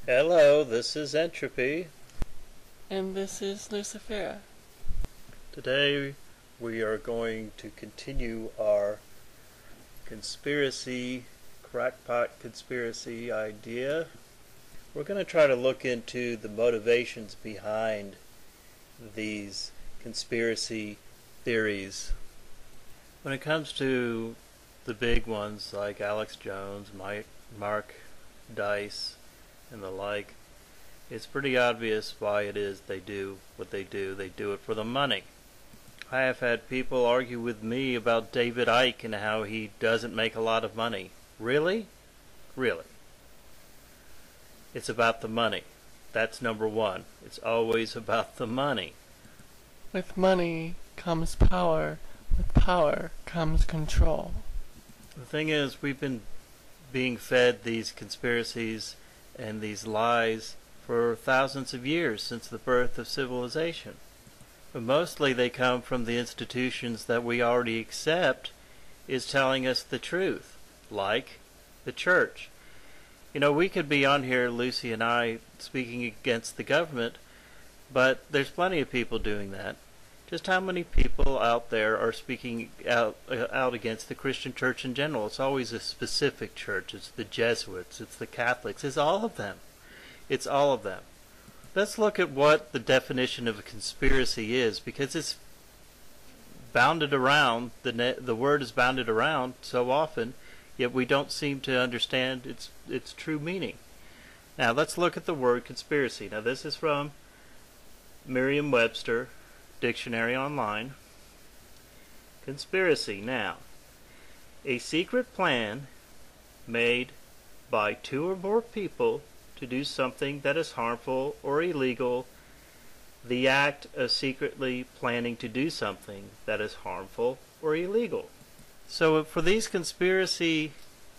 Hello, this is Entropy. And this is Lucifera. Today we are going to continue our crackpot conspiracy idea. We're going to try to look into the motivations behind these conspiracy theories. When it comes to the big ones like Alex Jones, Mark Dice, and the like, it's pretty obvious why it is they do what they do. They do it for the money. I have had people argue with me about David Icke and how he doesn't make a lot of money. Really? Really? It's about the money. That's number one. It's always about the money. With money comes power. With power comes control. The thing is, we've been being fed these conspiracies and these lies for thousands of years since the birth of civilization. But mostly they come from the institutions that we already accept is telling us the truth, like the church. You know, we could be on here, Lucy and I, speaking against the government, but there's plenty of people doing that. Just how many people out there are speaking out against the Christian church in general? It's always a specific church. It's the Jesuits. It's the Catholics. It's all of them. It's all of them. Let's look at what the definition of a conspiracy is, because it's bounded around, the word is bounded around so often, yet we don't seem to understand its true meaning. Now let's look at the word conspiracy. Now this is from Merriam-Webster Dictionary Online. Conspiracy. Now, a secret plan made by two or more people to do something that is harmful or illegal, the act of secretly planning to do something that is harmful or illegal. So for these conspiracy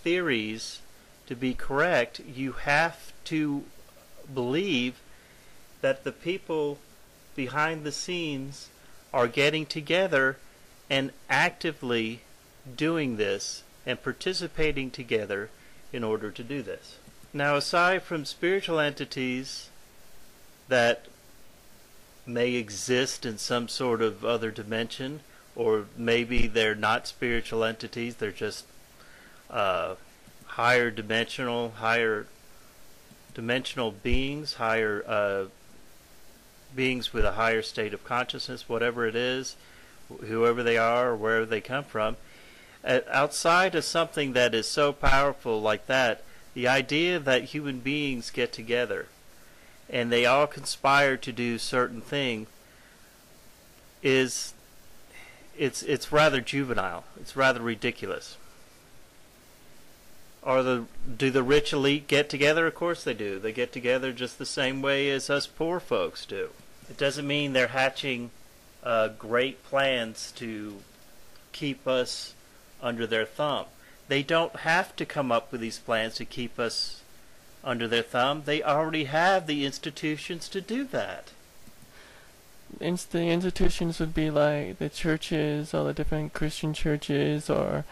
theories to be correct, you have to believe that the people behind the scenes are getting together and actively doing this and participating together in order to do this. Now, aside from spiritual entities that may exist in some sort of other dimension, or maybe they're not spiritual entities, they're just higher dimensional beings, beings with a higher state of consciousness, whatever it is, whoever they are or wherever they come from. Outside of something that is so powerful like that, the idea that human beings get together and they all conspire to do certain things it's rather juvenile. It's rather ridiculous. Do the rich elite get together? Of course they do. They get together just the same way as us poor folks do. It doesn't mean they're hatching great plans to keep us under their thumb. They don't have to come up with these plans to keep us under their thumb. They already have the institutions to do that. The institutions would be like the churches, all the different Christian churches or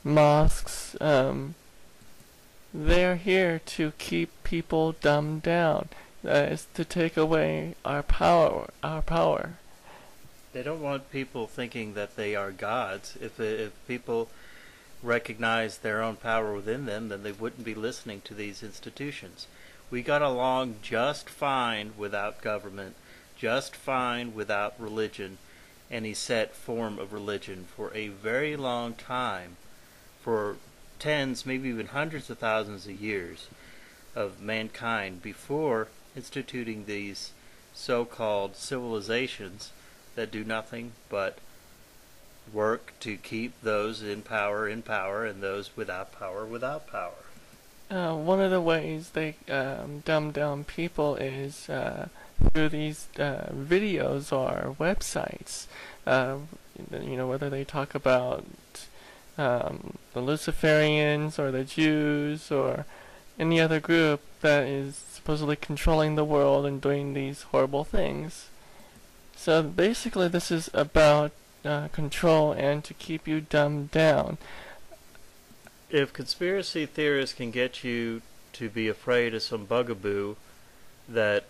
mosques. They're here to keep people dumbed down. It's to take away our power. They don't want people thinking that they are gods. If people recognize their own power within them, then they wouldn't be listening to these institutions. We got along just fine without government, just fine without religion, any set form of religion for a very long time, for tens, maybe even hundreds of thousands of years of mankind before instituting these so-called civilizations that do nothing but work to keep those in power, and those without power. One of the ways they dumb down people is through these videos or websites. Whether they talk about the Luciferians or the Jews or any other group that is supposedly controlling the world and doing these horrible things. So basically this is about control and to keep you dumbed down. If conspiracy theorists can get you to be afraid of some bugaboo that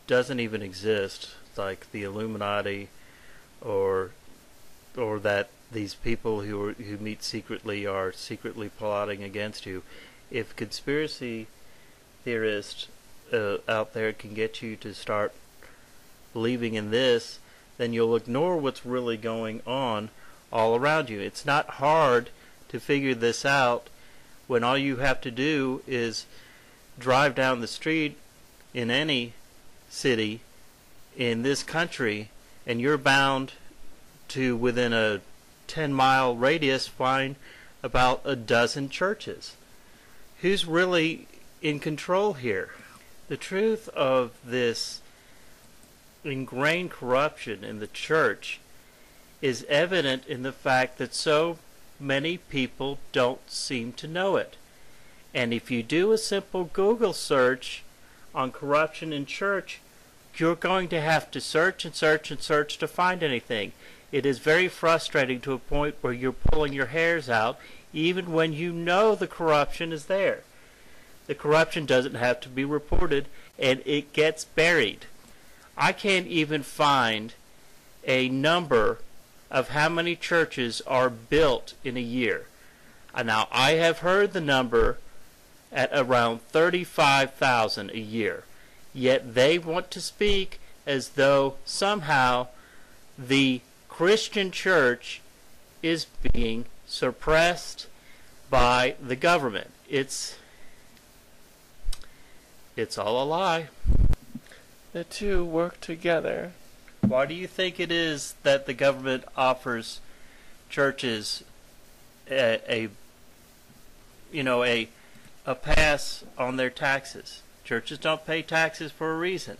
doesn't even exist, like the Illuminati, or that these people who meet secretly are secretly plotting against you. If conspiracy theorists out there can get you to start believing in this, then you'll ignore what's really going on all around you. It's not hard to figure this out when all you have to do is drive down the street in any city in this country, and you're bound to, within a 10-mile radius, find about a dozen churches. Who's really in control here? The truth of this ingrained corruption in the church is evident in the fact that so many people don't seem to know it. And if you do a simple Google search on corruption in church, you're going to have to search and search and search to find anything. It is very frustrating to a point where you're pulling your hairs out even when you know the corruption is there. The corruption doesn't have to be reported, and it gets buried. I can't even find a number of how many churches are built in a year. Now, I have heard the number at around 35,000 a year. Yet they want to speak as though somehow the Christian church is being suppressed by the government. It's all a lie. The two work together. Why do you think it is that the government offers churches a pass on their taxes? Churches don't pay taxes for a reason,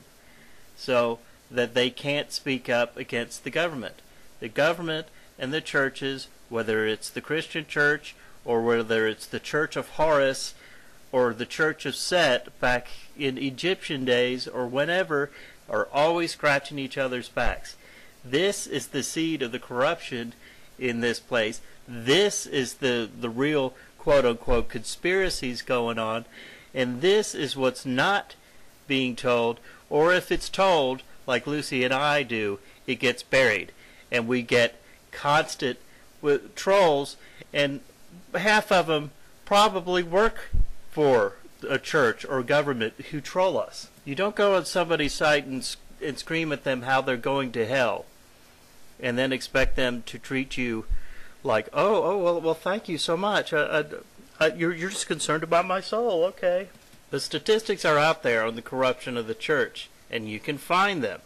so that they can't speak up against the government. The government and the churches, whether it's the Christian church or whether it's the Church of Horus or the Church of Set back in Egyptian days or whenever, are always scratching each other's backs. This is the seed of the corruption in this place. This is the real quote-unquote conspiracies going on, and this is what's not being told, or if it's told, like Lucy and I do, it gets buried, and we get constant with trolls, and half of them probably work for a church or government who troll us. You don't go on somebody's site and scream at them how they're going to hell, and then expect them to treat you like, well, thank you so much. You're just concerned about my soul, okay. The statistics are out there on the corruption of the church, and you can find them.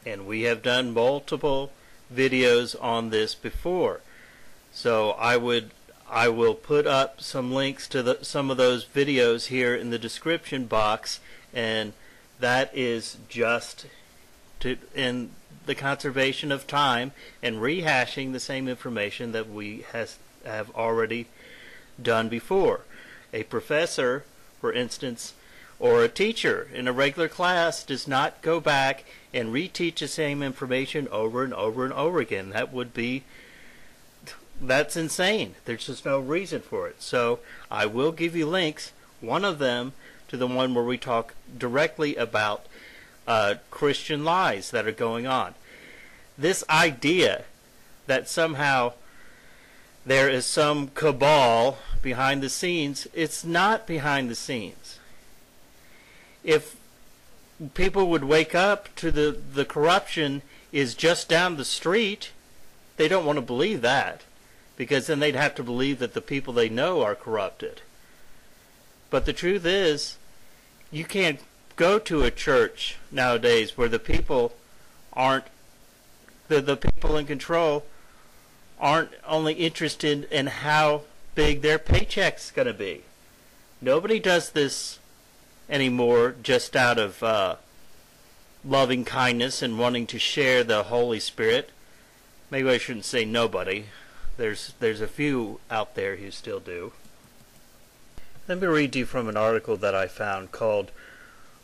And we have done multiple videos on this before. So I will put up some links to some of those videos here in the description box, and that is just in the conservation of time and rehashing the same information that we have already done before. A professor, for instance, or a teacher in a regular class does not go back and reteach the same information over and over and over again. That's insane. There's just no reason for it. So I will give you links, one of them to the one where we talk directly about Christian lies that are going on. This idea that somehow there is some cabal behind the scenes, it's not behind the scenes. If people would wake up to the corruption is just down the street, they don't want to believe that, because then they'd have to believe that the people they know are corrupted. But the truth is, you can't go to a church nowadays where the people aren't, the people in control aren't only interested in how big their paycheck's going to be. Nobody does this anymore just out of loving kindness and wanting to share the Holy Spirit. Maybe I shouldn't say nobody. There's a few out there who still do. Let me read to you from an article that I found called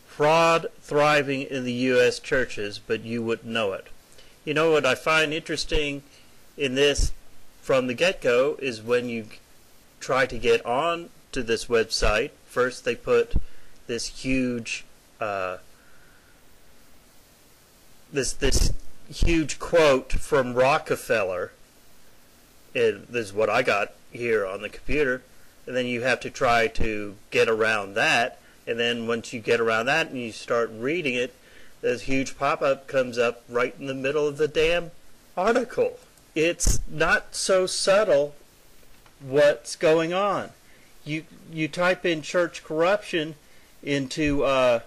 Fraud Thriving in the U.S. Churches, But You Wouldn't Know It. You know what I find interesting in this from the get-go is when you try to get on to this website First they put this huge this huge quote from Rockefeller. This is what I got here on the computer. And then you have to try to get around that. And then once you get around that and you start reading it, this huge pop-up comes up right in the middle of the damn article. It's not so subtle what's going on. You type in church corruption into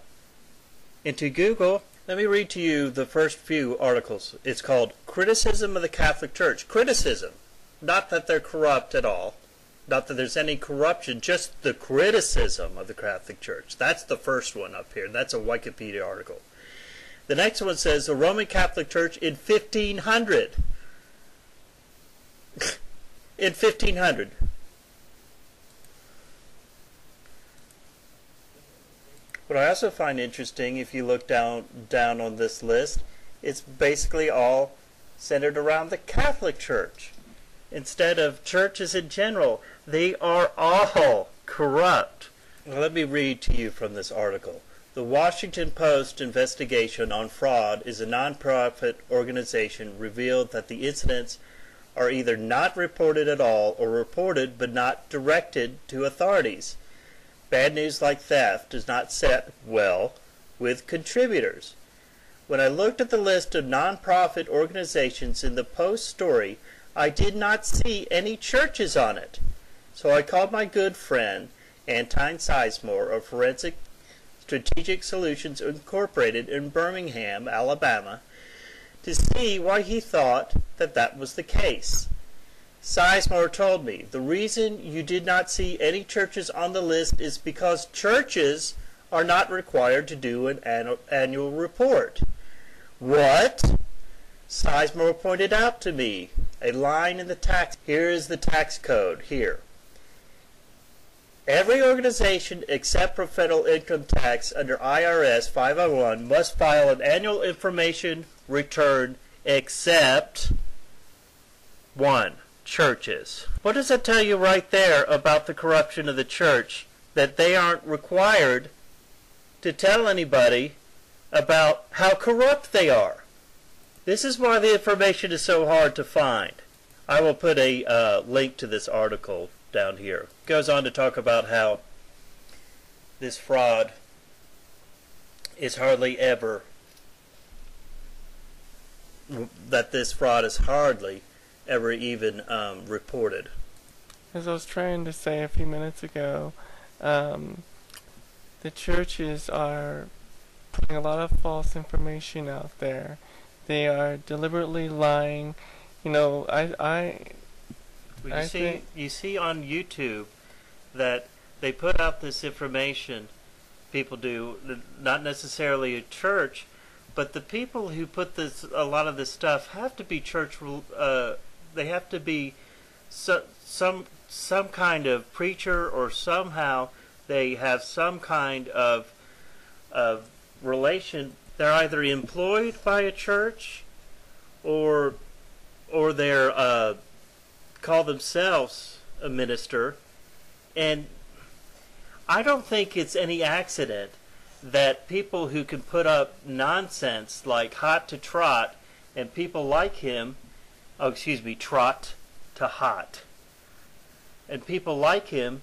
Google. Let me read to you the first few articles. It's called Criticism of the Catholic Church. Criticism. Not that they're corrupt at all. Not that there's any corruption, just the criticism of the Catholic Church. That's the first one up here. That's a Wikipedia article. The next one says the Roman Catholic Church in 1500. In 1500. What I also find interesting, if you look down on this list, it's basically all centered around the Catholic Church. Instead of churches in general, they are all corrupt. Well, let me read to you from this article. The Washington Post investigation on fraud is a nonprofit organization revealed that the incidents are either not reported at all or reported but not directed to authorities. Bad news like theft does not set well with contributors. When I looked at the list of nonprofit organizations in the Post story, I did not see any churches on it. So I called my good friend, Anton Sizemore of Forensic Strategic Solutions Incorporated in Birmingham, Alabama, to see why he thought that was the case. Sizemore told me, the reason you did not see any churches on the list is because churches are not required to do an annual report. What? Sizemore pointed out to me a line in the tax. Here is the tax code here. Every organization except for federal income tax under IRS 501 must file an annual information return except 1. Churches. What does that tell you right there about the corruption of the church? That they aren't required to tell anybody about how corrupt they are. This is why the information is so hard to find. I will put a link to this article down here. It goes on to talk about how this fraud is hardly ever even reported. As I was trying to say a few minutes ago, the churches are putting a lot of false information out there. They are deliberately lying. You know, you see on YouTube that they put out this information. People do, not necessarily a church, but the people who put a lot of this stuff have to be church. They have to be some kind of preacher, or somehow they have some kind of relation. They're either employed by a church, or they're call themselves a minister. And I don't think it's any accident that people who can put up nonsense like Hot to Trot and people like him, Trot to Hot, and people like him,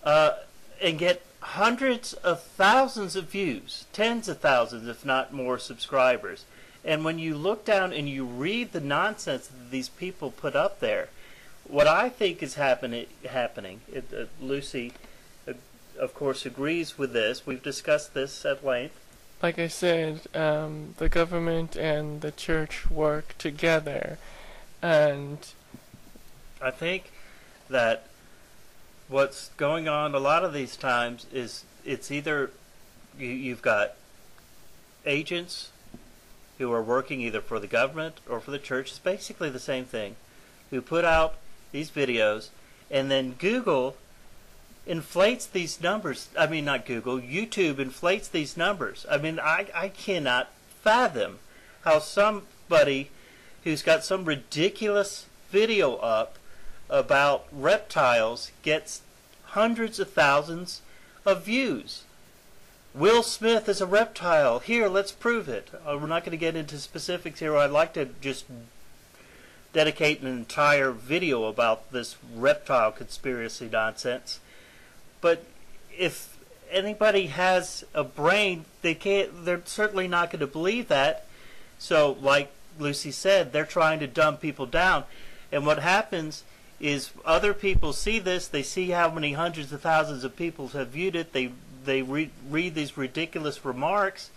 and get hundreds of thousands of views, tens of thousands, if not more, subscribers. And when you look down and you read the nonsense that these people put up there, what I think is happening, Lucy, of course, agrees with this. We've discussed this at length. Like I said, the government and the church work together, and I think that what's going on a lot of these times is it's either you've got agents who are working either for the government or for the church. It's basically the same thing, who put out these videos, and then Google inflates these numbers. I mean, not Google, YouTube inflates these numbers. I mean, I cannot fathom how somebody who's got some ridiculous video up about reptiles gets hundreds of thousands of views. Will Smith is a reptile. Here, let's prove it. We're not going to get into specifics here. I'd like to just dedicate an entire video about this reptile conspiracy nonsense. But if anybody has a brain, they're certainly not going to believe that. So, like Lucy said, they're trying to dumb people down. And what happens is other people see this, they see how many hundreds of thousands of people have viewed it, they read these ridiculous remarks,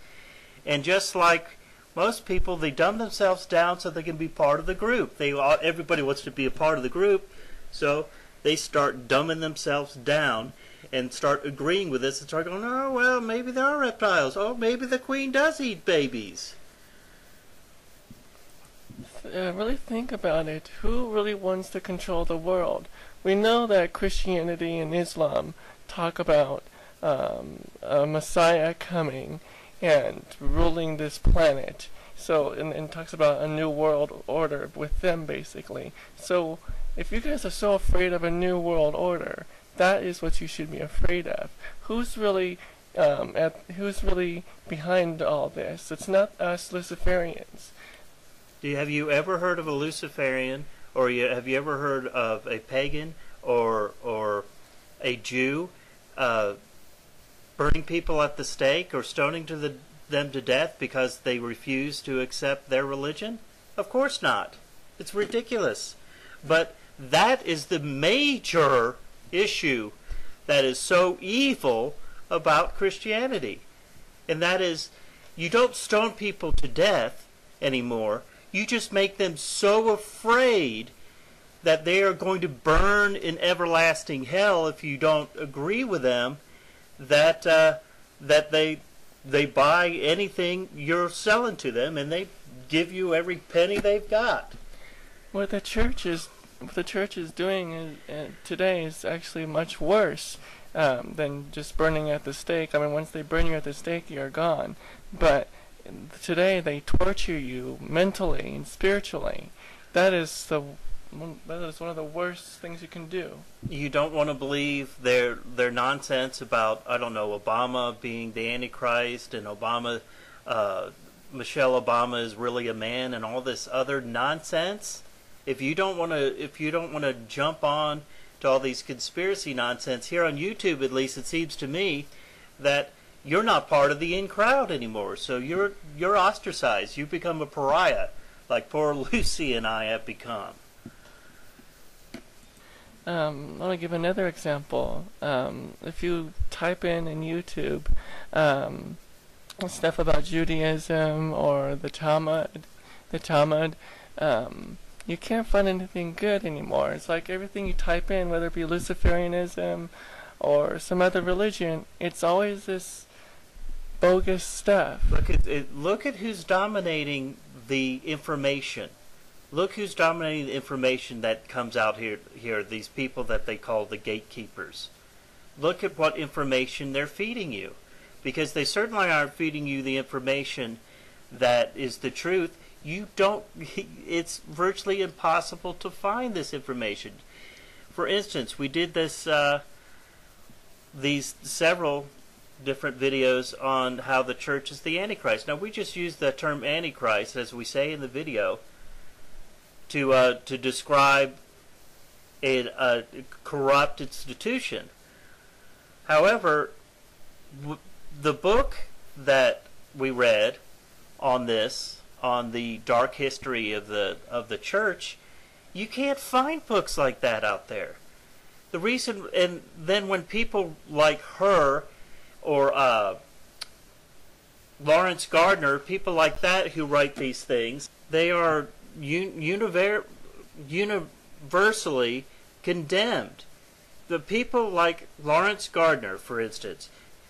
and just like most people, they dumb themselves down so they can be part of the group. Everybody wants to be a part of the group, so they start dumbing themselves down and start agreeing with this and start going, oh, well, maybe there are reptiles. Oh, maybe the queen does eat babies. Really think about it. Who really wants to control the world? We know that Christianity and Islam talk about a Messiah coming and ruling this planet. So, and talks about a new world order with them, basically. So, if you guys are so afraid of a new world order, that is what you should be afraid of. Who's really behind all this? It's not us Luciferians. Have you ever heard of a Luciferian, or have you ever heard of a pagan or a Jew burning people at the stake or stoning them to death because they refuse to accept their religion? Of course not. It's ridiculous. But that is the major issue that is so evil about Christianity. And that is, you don't stone people to death anymore. You just make them so afraid that they are going to burn in everlasting hell if you don't agree with them, that they buy anything you're selling to them, and they give you every penny they've got. What the church is doing today is actually much worse than just burning at the stake. I mean, once they burn you at the stake, you're gone. But today they torture you mentally and spiritually. That is one of the worst things you can do. You don't want to believe their nonsense about, I don't know, Obama being the Antichrist, and Michelle Obama is really a man, and all this other nonsense. If you don't want to jump on to all these conspiracy nonsense here on YouTube, at least it seems to me that you're not part of the in crowd anymore. So you're ostracized. You become a pariah, like poor Lucy and I have become. Let me give another example. If you type in YouTube stuff about Judaism or the Talmud, you can't find anything good anymore. It's like everything you type in, whether it be Luciferianism or some other religion, it's always this bogus stuff. Look at who's dominating the information. Look who's dominating the information that comes out here, these people that they call the gatekeepers. Look at what information they're feeding you. Because they certainly aren't feeding you the information that is the truth. It's virtually impossible to find this information. For instance, we did these several different videos on how the church is the Antichrist. Now, we just use the term Antichrist, as we say in the video, to describe a corrupt institution. However, the book that we read on the dark history of the church, you can't find books like that out there. The reason, and then when people like her or Lawrence Gardner, people like that who write these things, they are universally condemned. The people like Lawrence Gardner, for instance,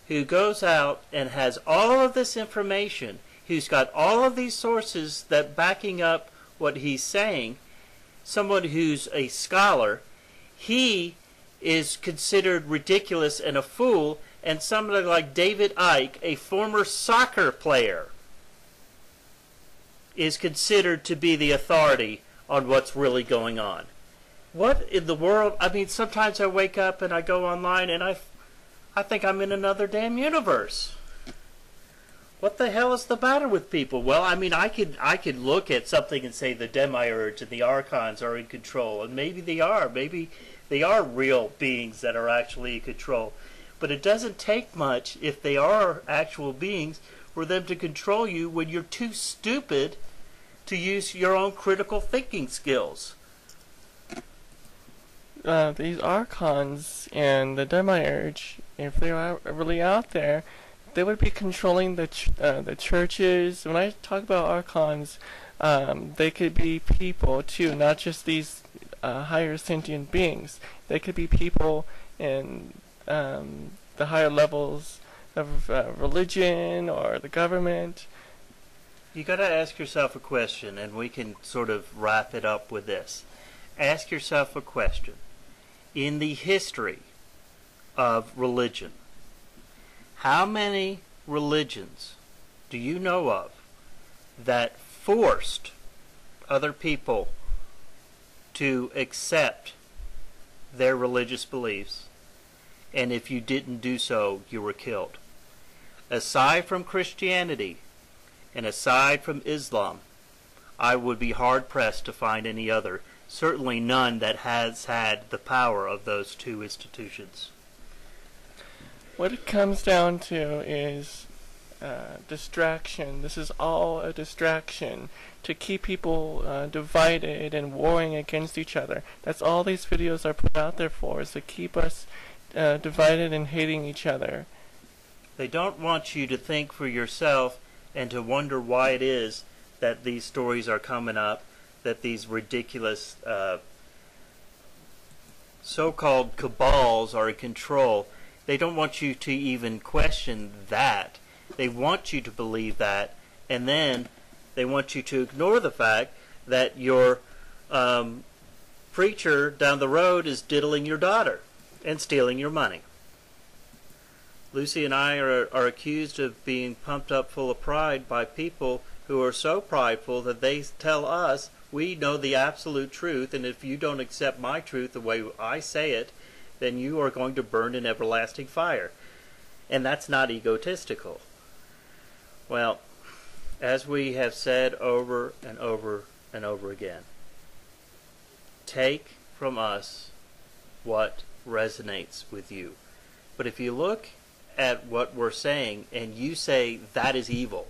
who goes out and has all of this information, who's got all of these sources that backing up what he's saying, someone who's a scholar, he is considered ridiculous and a fool, and somebody like David Icke, a former soccer player, is considered to be the authority on what's really going on. What in the world? I mean, sometimes I wake up and I go online and I I think I'm in another damn universe. What the hell is the matter with people? Well, I mean, I could look at something and say the demiurge and the archons are in control, and maybe they are. Maybe they are real beings that are actually in control. But it doesn't take much, if they are actual beings, for them to control you when you're too stupid to use your own critical thinking skills. These archons and the demiurge, if they are really out there, they would be controlling the churches. When I talk about archons, they could be people too, not just these higher sentient beings. They could be people in the higher levels of religion or the government. You got to ask yourself a question, and we can sort of wrap it up with this. Ask yourself a question. In the history of religion, how many religions do you know of that forced other people to accept their religious beliefs, and if you didn't do so, you were killed? Aside from Christianity and aside from Islam, I would be hard-pressed to find any other, certainly none that has had the power of those two institutions. What it comes down to is distraction. This is all a distraction to keep people divided and warring against each other. That's all these videos are put out there for, is to keep us divided and hating each other. They don't want you to think for yourself and to wonder why it is that these stories are coming up, that these ridiculous so-called cabals are in control. They don't want you to even question that. They want you to believe that, and then they want you to ignore the fact that your preacher down the road is diddling your daughter and stealing your money. Lucy and I are accused of being pumped up full of pride by people who are so prideful that they tell us we know the absolute truth, and if you don't accept my truth the way I say it, then you are going to burn in everlasting fire. And that's not egotistical. Well, as we have said over and over and over again, take from us what resonates with you. But if you look at what we're saying and you say that is evil,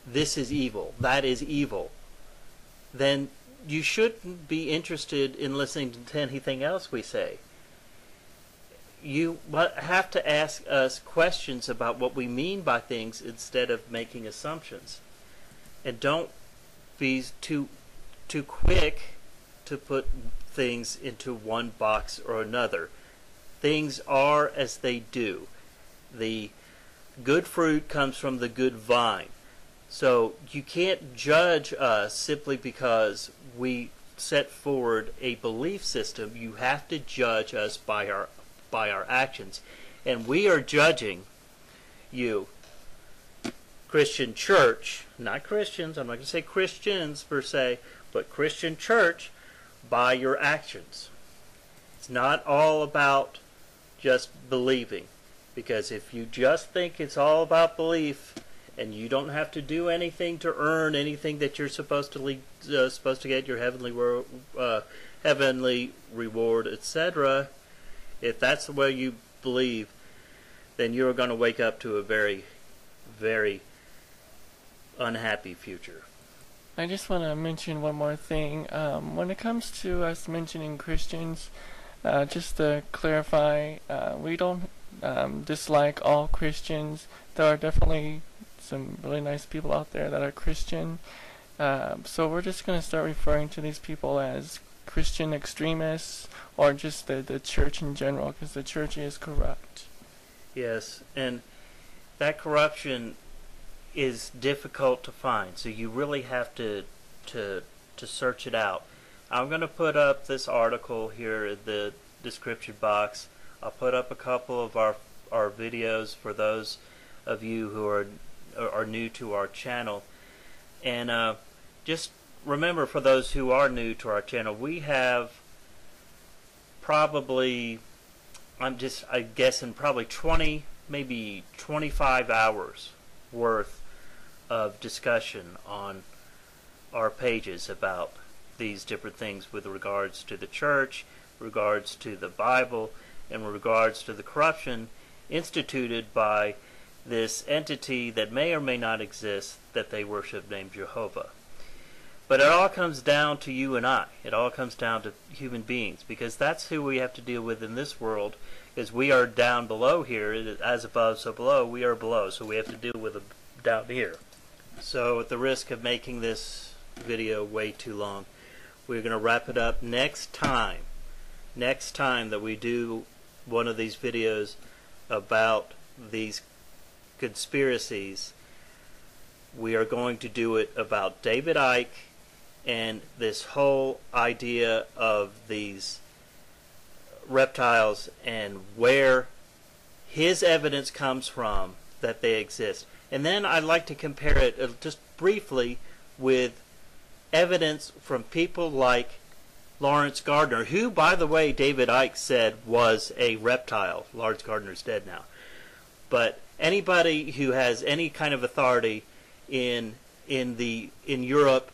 this is evil, that is evil, then you shouldn't be interested in listening to anything else we say. You have to ask us questions about what we mean by things instead of making assumptions. And don't be too quick to put things into one box or another. Things are as they do. The good fruit comes from the good vine. So you can't judge us simply because we set forward a belief system. You have to judge us by our actions. And we are judging you, Christian church, not Christians, I'm not going to say Christians per se, but Christian church, by your actions. It's not all about just believing. Because if you just think it's all about belief, and you don't have to do anything to earn anything that you're supposed to get your heavenly reward, etc., if that's the way you believe, then you're going to wake up to a very, very unhappy future. I just want to mention one more thing. When it comes to us mentioning Christians, just to clarify, we don't dislike all Christians. There are definitely some really nice people out there that are Christian. So we're just going to start referring to these people as Christian extremists, or just the church in general, because the church is corrupt. Yes, and that corruption is difficult to find, so you really have to search it out. I'm going to put up this article here in the description box. I'll put up a couple of our videos for those of you who are new to our channel. And just remember, for those who are new to our channel, we have probably I guessing probably 20, maybe 25 hours worth of discussion on our pages about these different things with regards to the church, regards to the Bible, and regards to the corruption instituted by this entity that may or may not exist that they worship named Jehovah. But it all comes down to you and I. It all comes down to human beings, because that's who we have to deal with in this world, because we are down below here, as above so below, we are below, so we have to deal with them down here. So at the risk of making this video way too long, we're going to wrap it up next time. Next time that we do one of these videos about these conspiracies, we are going to do it about David Icke and this whole idea of these reptiles and where his evidence comes from that they exist. And then I'd like to compare it just briefly with evidence from people like Lawrence Gardner, who, by the way, David Icke said was a reptile. Lawrence Gardner's dead now. But anybody who has any kind of authority in Europe,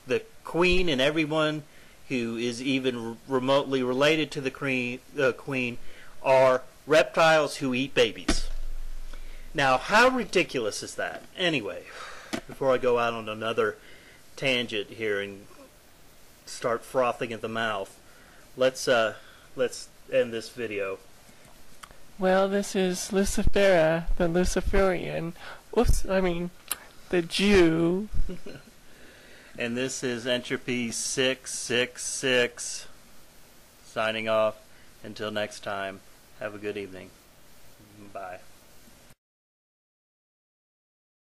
the Queen and everyone who is even remotely related to the Queen are reptiles who eat babies. Now, how ridiculous is that? Anyway, before I go out on another tangent here and start frothing at the mouth, let's end this video. Well, this is Lucifera, the Luciferian. The Jew. And this is Entropy 666 signing off. Until next time, have a good evening. Bye.